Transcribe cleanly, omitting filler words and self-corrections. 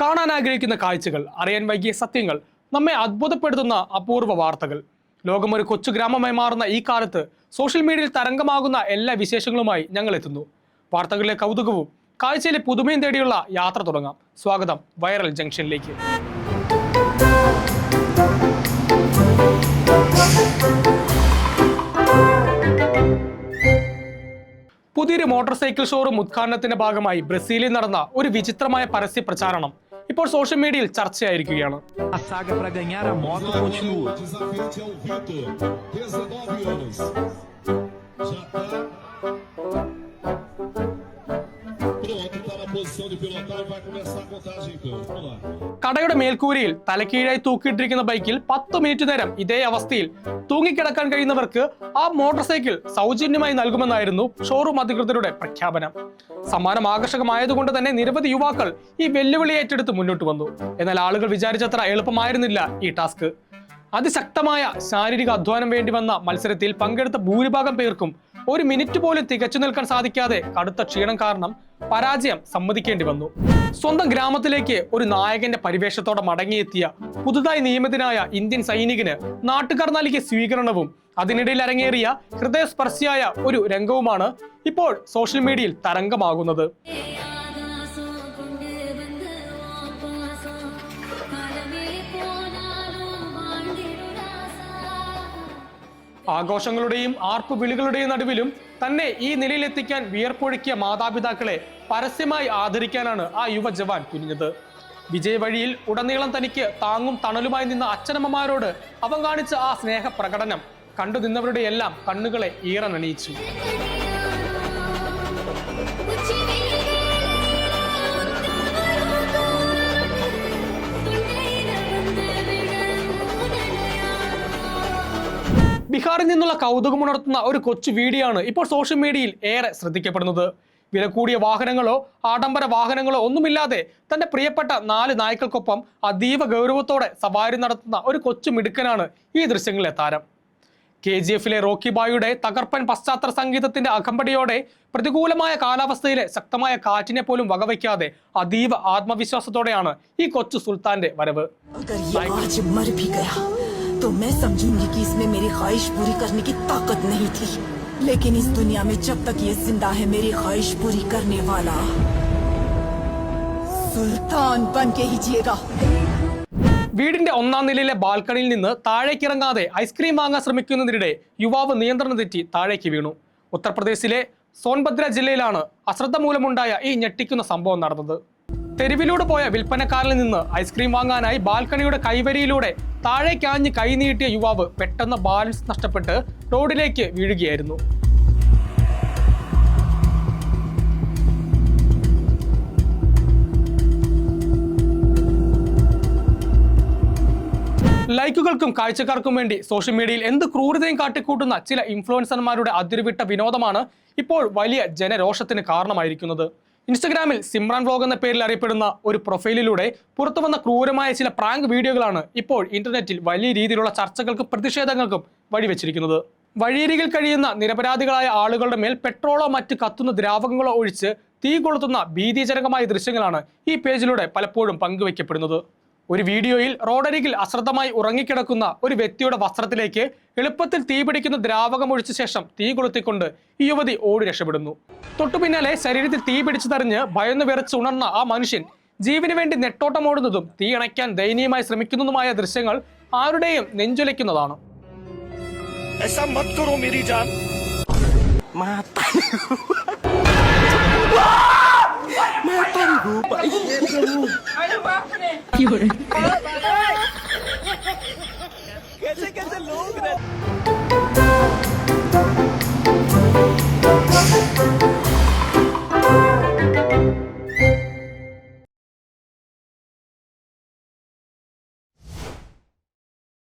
കാണാൻ ആഗ്രഹിക്കുന്ന കാഴ്ചകൾ, അറിയാൻ വൈകിയ സത്യങ്ങൾ, നമ്മെ അത്ഭുതപ്പെടുത്തുന്ന അപൂർവ വാർത്തകൾ. ലോകം ഒരു കൊച്ചു ഗ്രാമമായി മാറുന്ന ഈ കാലത്ത് സോഷ്യൽ മീഡിയയിൽ തരംഗമാകുന്ന എല്ലാ വിശേഷങ്ങളുമായി ഞങ്ങൾ എത്തുന്നു. വാർത്തകളിലെ കൗതുകവും കാഴ്ചയിലെ പുതുമയും തേടിയുള്ള യാത്ര തുടങ്ങാം. സ്വാഗതം വൈറൽ ജംഗ്ഷനിലേക്ക്. പുതിയൊരു മോട്ടോർ സൈക്കിൾ ഷോറൂം ഉദ്ഘാടനത്തിന്റെ ഭാഗമായി ബ്രസീലിൽ നടന്ന ഒരു വിചിത്രമായ പരസ്യ പ്രചാരണം ഇപ്പോൾ സോഷ്യൽ മീഡിയയിൽ ചർച്ചയായിരിക്കുകയാണ്. കടയുടെ മേൽക്കൂരയിൽ തലക്കീഴായി തൂക്കിയിട്ടിരിക്കുന്ന ബൈക്കിൽ 10 മിനിറ്റ് നേരം ഇതേ അവസ്ഥയിൽ തൂങ്ങിക്കിടക്കാൻ കഴിയുന്നവർക്ക് ആ മോട്ടോർ സൈക്കിൾ സൗജന്യമായി നൽകുമെന്നായിരുന്നു ഷോറൂം അധികൃതരുടെ പ്രഖ്യാപനം. സമ്മാനം ആകർഷകമായതുകൊണ്ട് തന്നെ നിരവധി യുവാക്കൾ ഈ വെല്ലുവിളി ഏറ്റെടുത്ത് മുന്നോട്ട് വന്നു. എന്നാൽ ആളുകൾ വിചാരിച്ചത്ര എളുപ്പമായിരുന്നില്ല ഈ ടാസ്ക്. അതിശക്തമായ ശാരീരിക അധ്വാനം വേണ്ടി വന്ന മത്സരത്തിൽ പങ്കെടുത്ത ഭൂരിഭാഗം പേർക്കും ഒരു മിനിറ്റ് പോലും തികച്ചു നിൽക്കാൻ സാധിക്കാതെ കടുത്ത ക്ഷീണം കാരണം പരാജയം സമ്മതിക്കേണ്ടി വന്നു. സ്വന്തം ഗ്രാമത്തിലേക്ക് ഒരു നായകന്റെ പരിവേഷത്തോടെ മടങ്ങിയെത്തിയ പുതുതായി നിയമിതനായ ഇന്ത്യൻ സൈനികന് നാട്ടുകാർ നൽകിയ സ്വീകരണവും അതിനിടയിൽ അരങ്ങേറിയ ഹൃദയസ്പർശിയായ ഒരു രംഗവുമാണ് ഇപ്പോൾ സോഷ്യൽ മീഡിയയിൽ തരംഗമാകുന്നത്. ആഘോഷങ്ങളുടെയും ആർപ്പ് വിളികളുടെയും നടുവിലും തന്നെ ഈ നിലയിലെത്തിക്കാൻ വിയർപ്പൊഴുക്കിയ മാതാപിതാക്കളെ പരസ്യമായി ആദരിക്കാനാണ് ആ യുവ ജവാൻ തുനിഞ്ഞത്. വിജയ വഴിയിൽ ഉടനീളം തനിക്ക് താങ്ങും തണലുമായി നിന്ന അച്ഛനമ്മമാരോട് അവൻ കാണിച്ച ആ സ്നേഹ പ്രകടനം കണ്ടു നിന്നവരുടെ എല്ലാം കണ്ണുകളെ ഈറനണിയിച്ചു. ബീഹാറിൽ നിന്നുള്ള കൗതുകമുണർത്തുന്ന ഒരു കൊച്ചു വീഡിയോ ആണ് ഇപ്പോൾ സോഷ്യൽ മീഡിയയിൽ ഏറെ ശ്രദ്ധിക്കപ്പെടുന്നത്. വില കൂടിയ വാഹനങ്ങളോ ആഡംബര വാഹനങ്ങളോ ഒന്നുമില്ലാതെ തന്റെ പ്രിയപ്പെട്ട 4 നായ്ക്കൾക്കൊപ്പം അതീവ ഗൗരവത്തോടെ സവാരി നടത്തുന്ന ഒരു കൊച്ചു മിടുക്കനാണ് ഈ ദൃശ്യങ്ങളിലെ താരം. KGF-ലെ റോക്കി ബായുടെ തകർപ്പൻ പശ്ചാത്തല സംഗീതത്തിന്റെ അകമ്പടിയോടെ പ്രതികൂലമായ കാലാവസ്ഥയിലെ ശക്തമായ കാറ്റിനെ പോലും വകവയ്ക്കാതെ അതീവ ആത്മവിശ്വാസത്തോടെയാണ് ഈ കൊച്ചു സുൽത്താന്റെ വരവ്. तो मैं समझूंगी कि इसमें मेरी ख्वाहिश पूरी करने की ताकत नहीं थी, लेकिन इस दुनिया में जब तक ये जिंदा है मेरी ख्वाहिश पूरी करने वाला സുൽത്താൻ बनके ही जिएगा. വീടിന്റെ 1ാം നിലയിലെ ബാൽക്കണിയിൽ നിന്ന് താഴേക്കിറങ്ങാതെ ഐസ്ക്രീം വാങ്ങാൻ ശ്രമിക്കുന്നതിനിടെ യുവാവ് നിയന്ത്രണം തെറ്റി താഴേക്ക് വീണു. ഉത്തർപ്രദേശിലെ സോൻഭദ്ര ജില്ലയിലാണ് അശ്രദ്ധ മൂലമുണ്ടായ ഈ ഞെട്ടിക്കുന്ന സംഭവം നടന്നത്. തെരുവിലൂടെ പോയ വിൽപ്പനക്കാരിൽ നിന്ന് ഐസ്ക്രീം വാങ്ങാനായി ബാൽക്കണിയുടെ കൈവരിയിലൂടെ താഴേക്കാഞ്ഞ് കൈനീട്ടിയ യുവാവ് പെട്ടെന്ന് ബാലൻസ് നഷ്ടപ്പെട്ട് റോഡിലേക്ക് വീഴുകയായിരുന്നു. ലൈക്കുകൾക്കും കാഴ്ചക്കാർക്കും വേണ്ടി സോഷ്യൽ മീഡിയയിൽ എന്ത് ക്രൂരതയും കാട്ടിക്കൂട്ടുന്ന ചില ഇൻഫ്ലുവൻസർമാരുടെ അതിരുവിട്ട വിനോദമാണ് ഇപ്പോൾ വലിയ ജനരോഷത്തിന് കാരണമായിരിക്കുന്നത്. ഇൻസ്റ്റഗ്രാമിൽ സിമ്രാൻ വ്ലോഗ് എന്ന പേരിൽ അറിയപ്പെടുന്ന ഒരു പ്രൊഫൈലിലൂടെ പുറത്തു വന്ന ക്രൂരമായ ചില പ്രാങ്ക് വീഡിയോകളാണ് ഇപ്പോൾ ഇന്റർനെറ്റിൽ വലിയ രീതിയിലുള്ള ചർച്ചകൾക്കും പ്രതിഷേധങ്ങൾക്കും വഴിവെച്ചിരിക്കുന്നത്. വഴിയരികിൽ കഴിയുന്ന നിരപരാധികളായ ആളുകളുടെ മേൽ പെട്രോളോ മറ്റ് കത്തുന്ന ദ്രാവകങ്ങളോ ഒഴിച്ച് തീ കൊളുത്തുന്ന ഭീതിജനകമായ ദൃശ്യങ്ങളാണ് ഈ പേജിലൂടെ പലപ്പോഴും പങ്കുവയ്ക്കപ്പെടുന്നത്. ഒരു വീഡിയോയിൽ റോഡരികിൽ അശ്രദ്ധമായി ഉറങ്ങിക്കിടക്കുന്ന ഒരു വ്യക്തിയുടെ വസ്ത്രത്തിലേക്ക് എളുപ്പത്തിൽ തീപിടിക്കുന്ന ദ്രാവകം ഒഴിച്ച ശേഷം തീ കൊളുത്തിക്കൊണ്ട് ഈ യുവതി ഓടി രക്ഷപ്പെടുന്നു. തൊട്ടു പിന്നാലെ ശരീരത്തിൽ തീ പിടിച്ചതറിഞ്ഞ് ഭയന്ന് വിറച്ച് ഉണർന്ന ആ മനുഷ്യൻ ജീവന് വേണ്ടി നെട്ടോട്ടമോടുന്നതും തീ അണയ്ക്കാൻ ദയനീയമായി ശ്രമിക്കുന്നതുമായ ദൃശ്യങ്ങൾ ആരുടെയും നെഞ്ചൊലിക്കുന്നതാണ്.